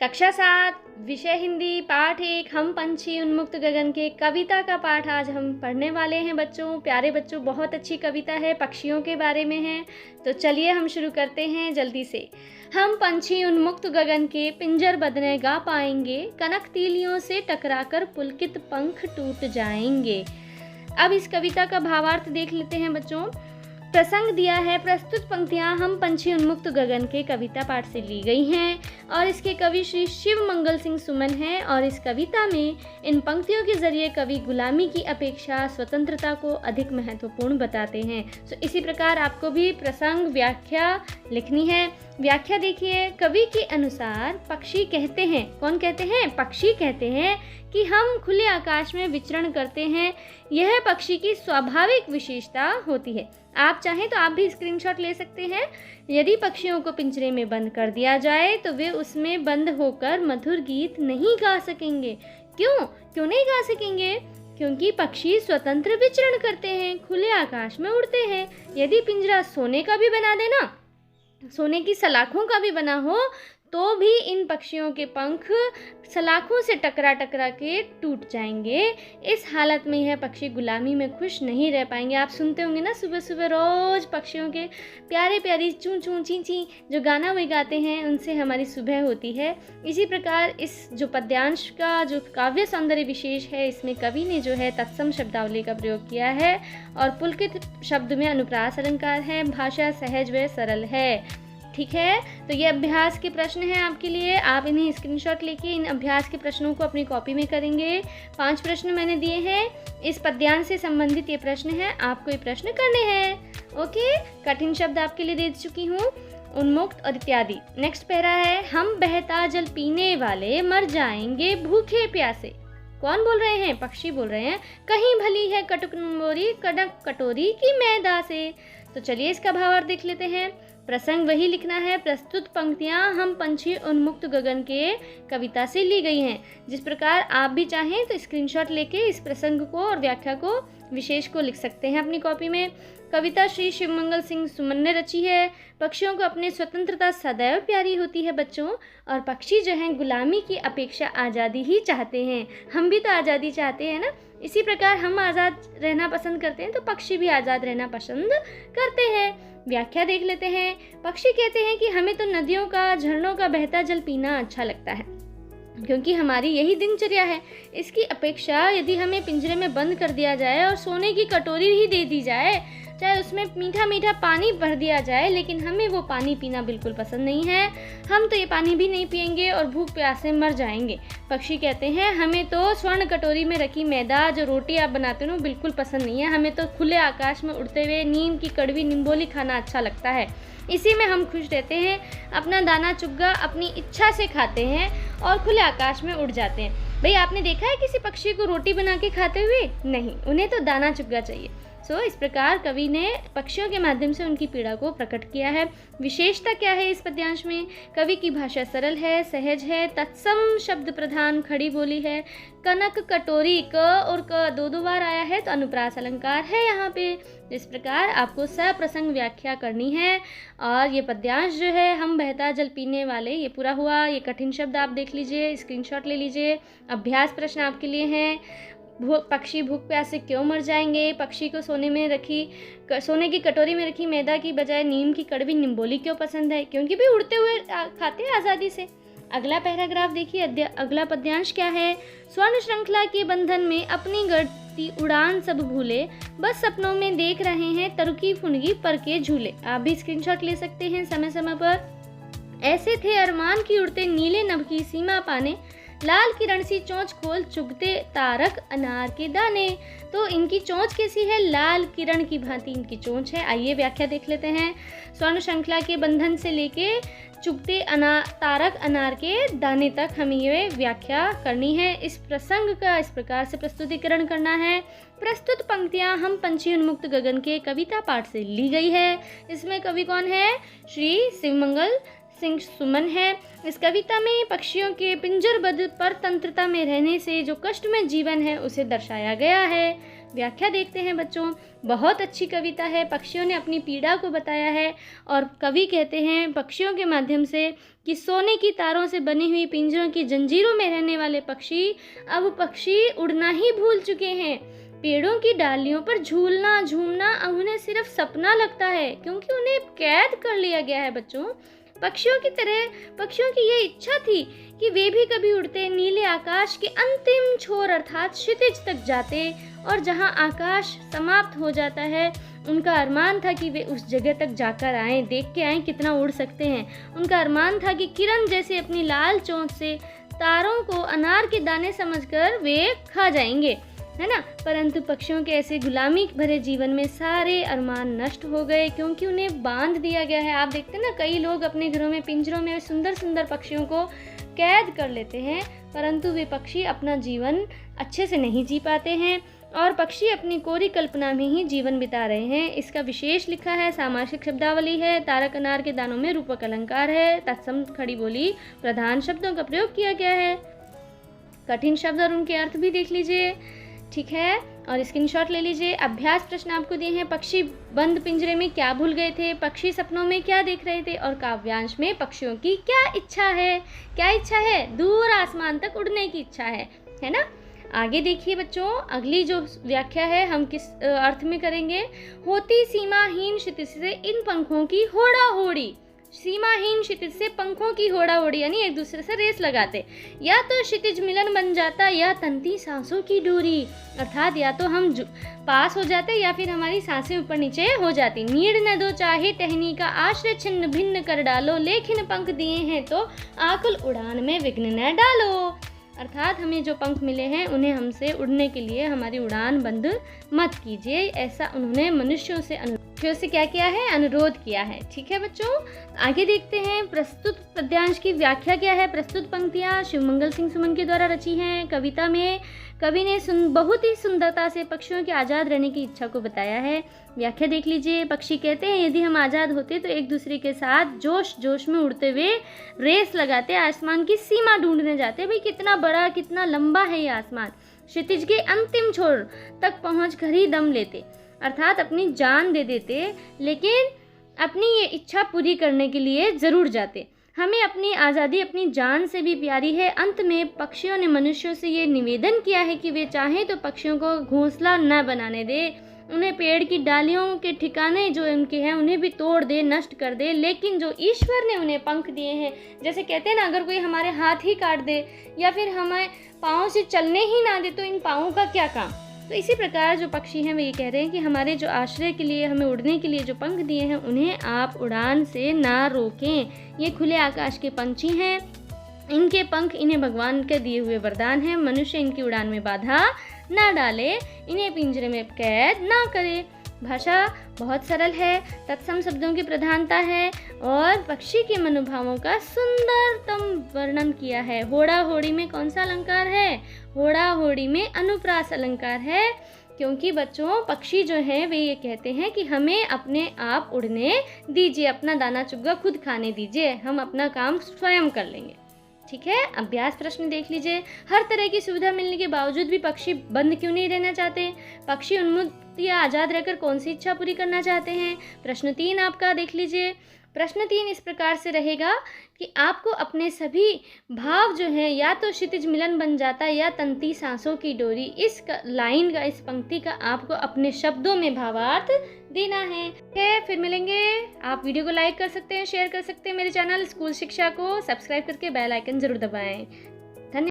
कक्षा 7 विषय हिंदी पाठ 1 हम पंछी उन्मुक्त गगन के कविता का पाठ आज हम पढ़ने वाले हैं बच्चों। प्यारे बच्चों, बहुत अच्छी कविता है, पक्षियों के बारे में है। तो चलिए हम शुरू करते हैं जल्दी से। हम पंछी उन्मुक्त गगन के पिंजर बदने गा पाएंगे, कनक तीलियों से टकराकर पुलकित पंख टूट जाएंगे। अब इस कविता का भावार्थ देख लेते हैं बच्चों। प्रसंग दिया है, प्रस्तुत पंक्तियां हम पंछी उन्मुक्त गगन के कविता पाठ से ली गई हैं और इसके कवि श्री शिव मंगल सिंह सुमन हैं। और इस कविता में इन पंक्तियों के जरिए कवि गुलामी की अपेक्षा स्वतंत्रता को अधिक महत्वपूर्ण बताते हैं। तो इसी प्रकार आपको भी प्रसंग व्याख्या लिखनी है। व्याख्या देखिए, कवि के अनुसार पक्षी कहते हैं, कौन कहते हैं? पक्षी कहते हैं कि हम खुले आकाश में विचरण करते हैं। यह पक्षी की स्वाभाविक विशेषता होती है। आप चाहें तो आप भी स्क्रीनशॉट ले सकते हैं। यदि पक्षियों को पिंजरे में बंद कर दिया जाए तो वे उसमें बंद होकर मधुर गीत नहीं गा सकेंगे। क्यों नहीं गा सकेंगे? क्योंकि पक्षी स्वतंत्र विचरण करते हैं, खुले आकाश में उड़ते हैं। यदि पिंजरा सोने का भी बना देना, सोने की सलाखों का भी बना हो, तो भी इन पक्षियों के पंख सलाखों से टकरा टकरा के टूट जाएंगे। इस हालत में यह पक्षी गुलामी में खुश नहीं रह पाएंगे। आप सुनते होंगे ना सुबह सुबह रोज पक्षियों के प्यारे प्यारी चूं चूं ची ची जो गाना वे गाते हैं, उनसे हमारी सुबह होती है। इसी प्रकार इस जो पद्यांश का जो काव्य सौंदर्य विशेष है, इसमें कवि ने जो है तत्सम शब्दावली का प्रयोग किया है और पुलकित शब्द में अनुप्रास अलंकार है। भाषा सहज व सरल है। ठीक है, तो ये अभ्यास के प्रश्न हैं आपके लिए। आप इन्हें स्क्रीनशॉट लेके इन अभ्यास के प्रश्नों को अपनी कॉपी में करेंगे। 5 प्रश्न मैंने दिए हैं, इस पद्यांश से संबंधित ये प्रश्न हैं, आपको ये प्रश्न करने हैं। ओके, कठिन शब्द आपके लिए दे चुकी हूँ, उन्मुक्त और इत्यादि। नेक्स्ट पैरा है, हम बहता जल पीने वाले मर जाएंगे भूखे प्यासे। कौन बोल रहे हैं? पक्षी बोल रहे हैं। कहीं भली है कटुक नंबोरी कनक कटोरी की मैदा से। तो चलिए इसका भावार्थ देख लेते हैं। प्रसंग वही लिखना है, प्रस्तुत पंक्तियां हम पंछी उन्मुक्त गगन के कविता से ली गई हैं। जिस प्रकार आप भी चाहें तो स्क्रीनशॉट लेके इस प्रसंग को और व्याख्या को विशेष को लिख सकते हैं अपनी कॉपी में। कविता श्री शिवमंगल सिंह सुमन ने रची है। पक्षियों को अपनी स्वतंत्रता सदैव प्यारी होती है बच्चों, और पक्षी जो हैं गुलामी की अपेक्षा आज़ादी ही चाहते हैं। हम भी तो आज़ादी चाहते हैं ना। इसी प्रकार हम आज़ाद रहना पसंद करते हैं तो पक्षी भी आज़ाद रहना पसंद करते हैं। व्याख्या देख लेते हैं। पक्षी कहते हैं कि हमें तो नदियों का, झरनों का बहता जल पीना अच्छा लगता है, क्योंकि हमारी यही दिनचर्या है। इसकी अपेक्षा यदि हमें पिंजरे में बंद कर दिया जाए और सोने की कटोरी ही दे दी जाए, चाहे उसमें मीठा मीठा पानी भर दिया जाए, लेकिन हमें वो पानी पीना बिल्कुल पसंद नहीं है। हम तो ये पानी भी नहीं पिएंगे और भूख प्यास से मर जाएंगे। पक्षी कहते हैं हमें तो स्वर्ण कटोरी में रखी मैदा, जो रोटी आप बनाते हो, बिल्कुल पसंद नहीं है। हमें तो खुले आकाश में उड़ते हुए नीम की कड़वी निम्बोली खाना अच्छा लगता है। इसी में हम खुश रहते हैं। अपना दाना चुग्गा अपनी इच्छा से खाते हैं और खुले आकाश में उड़ जाते हैं। भाई, आपने देखा है किसी पक्षी को रोटी बना के खाते हुए? नहीं, उन्हें तो दाना चुग्गा चाहिए। इस प्रकार कवि ने पक्षियों के माध्यम से उनकी पीड़ा को प्रकट किया है। विशेषता क्या है इस पद्यांश में? कवि की भाषा सरल है, सहज है, तत्सम शब्द प्रधान खड़ी बोली है। कनक कटोरी, क और क 2 बार आया है, तो अनुप्रास अलंकार है यहाँ पे। इस प्रकार आपको सप्रसंग व्याख्या करनी है। और ये पद्यांश जो है, हम बहता जल पीने वाले, ये पूरा हुआ। ये कठिन शब्द आप देख लीजिए, स्क्रीनशॉट ले लीजिए। अभ्यास प्रश्न आपके लिए हैं। पक्षी भूख प्यास से क्यों मर जाएंगे? पक्षी को सोने की कटोरी में रखी मैदा की बजाय नीम की कड़वी निम्बोली क्यों पसंद है? क्योंकि भी उड़ते हुए खाते हैं आज़ादी से। अगला पैराग्राफ देखिए, अगला पद्यांश क्या है? स्वर्ण श्रृंखला के बंधन में अपनी गढ़ती उड़ान सब भूले, बस सपनों में देख रहे हैं तरुकी फुनगी पर के झूले। आप भी स्क्रीनशॉट ले सकते हैं समय समय पर। ऐसे थे अरमान की उड़ते नीले नभ की सीमा पाने, लाल किरण सी चोंच खोल चुगते तारक अनार के दाने। तो इनकी चोंच कैसी है? लाल किरण की भांति इनकी चोंच है। आइए व्याख्या देख लेते हैं। स्वर्ण श्रृंखला के बंधन से लेके चुगते तारक अनार के दाने तक हमें ये व्याख्या करनी है। इस प्रसंग का इस प्रकार से प्रस्तुतिकरण करना है। प्रस्तुत पंक्तियां हम पंछी उन्मुक्त गगन के कविता पाठ से ली गई है। इसमें कवि कौन है? श्री शिवमंगल सिंह सुमन है। इस कविता में पक्षियों के पिंजरबद्ध परतंत्रता में रहने से जो कष्टमय जीवन है उसे दर्शाया गया है। व्याख्या देखते हैं बच्चों। बहुत अच्छी कविता है, पक्षियों ने अपनी पीड़ा को बताया है और कवि कहते हैं पक्षियों के माध्यम से कि सोने की तारों से बनी हुई पिंजरों की जंजीरों में रहने वाले पक्षी अब पक्षी उड़ना ही भूल चुके हैं। पेड़ों की डालियों पर झूलना झूमना अब उन्हें सिर्फ सपना लगता है, क्योंकि उन्हें कैद कर लिया गया है बच्चों। पक्षियों की तरह पक्षियों की ये इच्छा थी कि वे भी कभी उड़ते, नीले आकाश के अंतिम छोर अर्थात क्षितिज तक जाते, और जहां आकाश समाप्त हो जाता है उनका अरमान था कि वे उस जगह तक जाकर आएं, देख के आएं कितना उड़ सकते हैं। उनका अरमान था कि किरण जैसे अपनी लाल चोंच से तारों को अनार के दाने समझकर वे खा जाएंगे, है ना। परंतु पक्षियों के ऐसे गुलामी भरे जीवन में सारे अरमान नष्ट हो गए, क्योंकि उन्हें बांध दिया गया है। आप देखते हैं ना, कई लोग अपने घरों में पिंजरों में सुंदर सुंदर पक्षियों को कैद कर लेते हैं, परंतु वे पक्षी अपना जीवन अच्छे से नहीं जी पाते हैं और पक्षी अपनी कोरी कल्पना में ही जीवन बिता रहे हैं। इसका विशेष लिखा है, सामासिक शब्दावली है, तारक अनार के दानों में रूपक अलंकार है, तत्सम खड़ी बोली प्रधान शब्दों का प्रयोग किया गया है। कठिन शब्द और उनके अर्थ भी देख लीजिए, ठीक है, और स्क्रीनशॉट ले लीजिए। अभ्यास प्रश्न आपको दिए हैं। पक्षी बंद पिंजरे में क्या भूल गए थे, पक्षी सपनों में क्या देख रहे थे, और काव्यांश में पक्षियों की क्या इच्छा है। क्या इच्छा है? दूर आसमान तक उड़ने की इच्छा है ना। आगे देखिए बच्चों, अगली जो व्याख्या है हम किस अर्थ में करेंगे। होती सीमाहीन क्षितिज से इन पंखों की होड़ा होड़ी। सीमाहीन क्षितिज से पंखों की होड़ा होड़ी यानी एक दूसरे से रेस लगाते, या तो क्षितिज मिलन बन जाता या तंती सांसों की डोरी, अर्थात या तो हम पास हो जाते या फिर हमारी सांसें ऊपर नीचे हो जाती। नीड़ न दो चाहे टहनी का आश्रय छिन्न भिन्न कर डालो, लेकिन पंख दिए हैं तो आकुल उड़ान में विघ्न न डालो। अर्थात हमें जो पंख मिले हैं उन्हें हमसे उड़ने के लिए हमारी उड़ान बंद मत कीजिए, ऐसा उन्होंने मनुष्यों से क्या किया है? अनुरोध किया है। ठीक है बच्चों, आगे देखते हैं। प्रस्तुत पद्यांश की व्याख्या क्या है। प्रस्तुत पंक्तियाँ शिवमंगल सिंह सुमन के द्वारा रची हैं। कविता में कवि ने बहुत ही सुंदरता से पक्षियों के आज़ाद रहने की इच्छा को बताया है। व्याख्या देख लीजिए। पक्षी कहते हैं यदि हम आज़ाद होते तो एक दूसरे के साथ जोश जोश में उड़ते हुए रेस लगाते, आसमान की सीमा ढूंढने जाते। भाई कितना बड़ा कितना लंबा है ये आसमान, क्षितिज के अंतिम छोर तक पहुँच कर ही दम लेते, अर्थात अपनी जान दे देते, लेकिन अपनी ये इच्छा पूरी करने के लिए ज़रूर जाते। हमें अपनी आज़ादी अपनी जान से भी प्यारी है। अंत में पक्षियों ने मनुष्यों से ये निवेदन किया है कि वे चाहें तो पक्षियों को घोंसला न बनाने दे, उन्हें पेड़ की डालियों के ठिकाने जो उनके हैं उन्हें भी तोड़ दे, नष्ट कर दे, लेकिन जो ईश्वर ने उन्हें पंख दिए हैं, जैसे कहते हैं ना, अगर कोई हमारे हाथ ही काट दे या फिर हमें पाँव से चलने ही ना दे तो इन पाँवों का क्या काम। तो इसी प्रकार जो पक्षी हैं वे ये कह रहे हैं कि हमारे जो आश्रय के लिए हमें उड़ने के लिए जो पंख दिए हैं उन्हें आप उड़ान से ना रोकें। ये खुले आकाश के पंछी हैं, इनके पंख इन्हें भगवान के दिए हुए वरदान हैं। मनुष्य इनकी उड़ान में बाधा ना डाले, इन्हें पिंजरे में कैद ना करे। भाषा बहुत सरल है, तत्सम शब्दों की प्रधानता है और पक्षी के मनोभावों का सुंदरतम वर्णन किया है। होड़ा होड़ी में कौन सा अलंकार है? होड़ा होड़ी में अनुप्रास अलंकार है, क्योंकि बच्चों पक्षी जो हैं वे ये कहते हैं कि हमें अपने आप उड़ने दीजिए, अपना दाना चुग्गा खुद खाने दीजिए, हम अपना काम स्वयं कर लेंगे। ठीक है, अभ्यास प्रश्न देख लीजिए। हर तरह की सुविधा मिलने के बावजूद भी पक्षी बंद क्यों नहीं रहना चाहते? पक्षी उन्मुक्त या आज़ाद रहकर कौन सी इच्छा पूरी करना चाहते हैं? प्रश्न 3 आपका देख लीजिए। प्रश्न 3 इस प्रकार से रहेगा कि आपको अपने सभी भाव जो हैं या तो क्षितिज मिलन बन जाता या तंती सांसों की डोरी, इस लाइन का, इस पंक्ति का आपको अपने शब्दों में भावार्थ देना है। ठीक है, फिर मिलेंगे। आप वीडियो को लाइक कर सकते हैं, शेयर कर सकते हैं। मेरे चैनल स्कूल शिक्षा को सब्सक्राइब करके बेल आइकन जरूर दबाएं।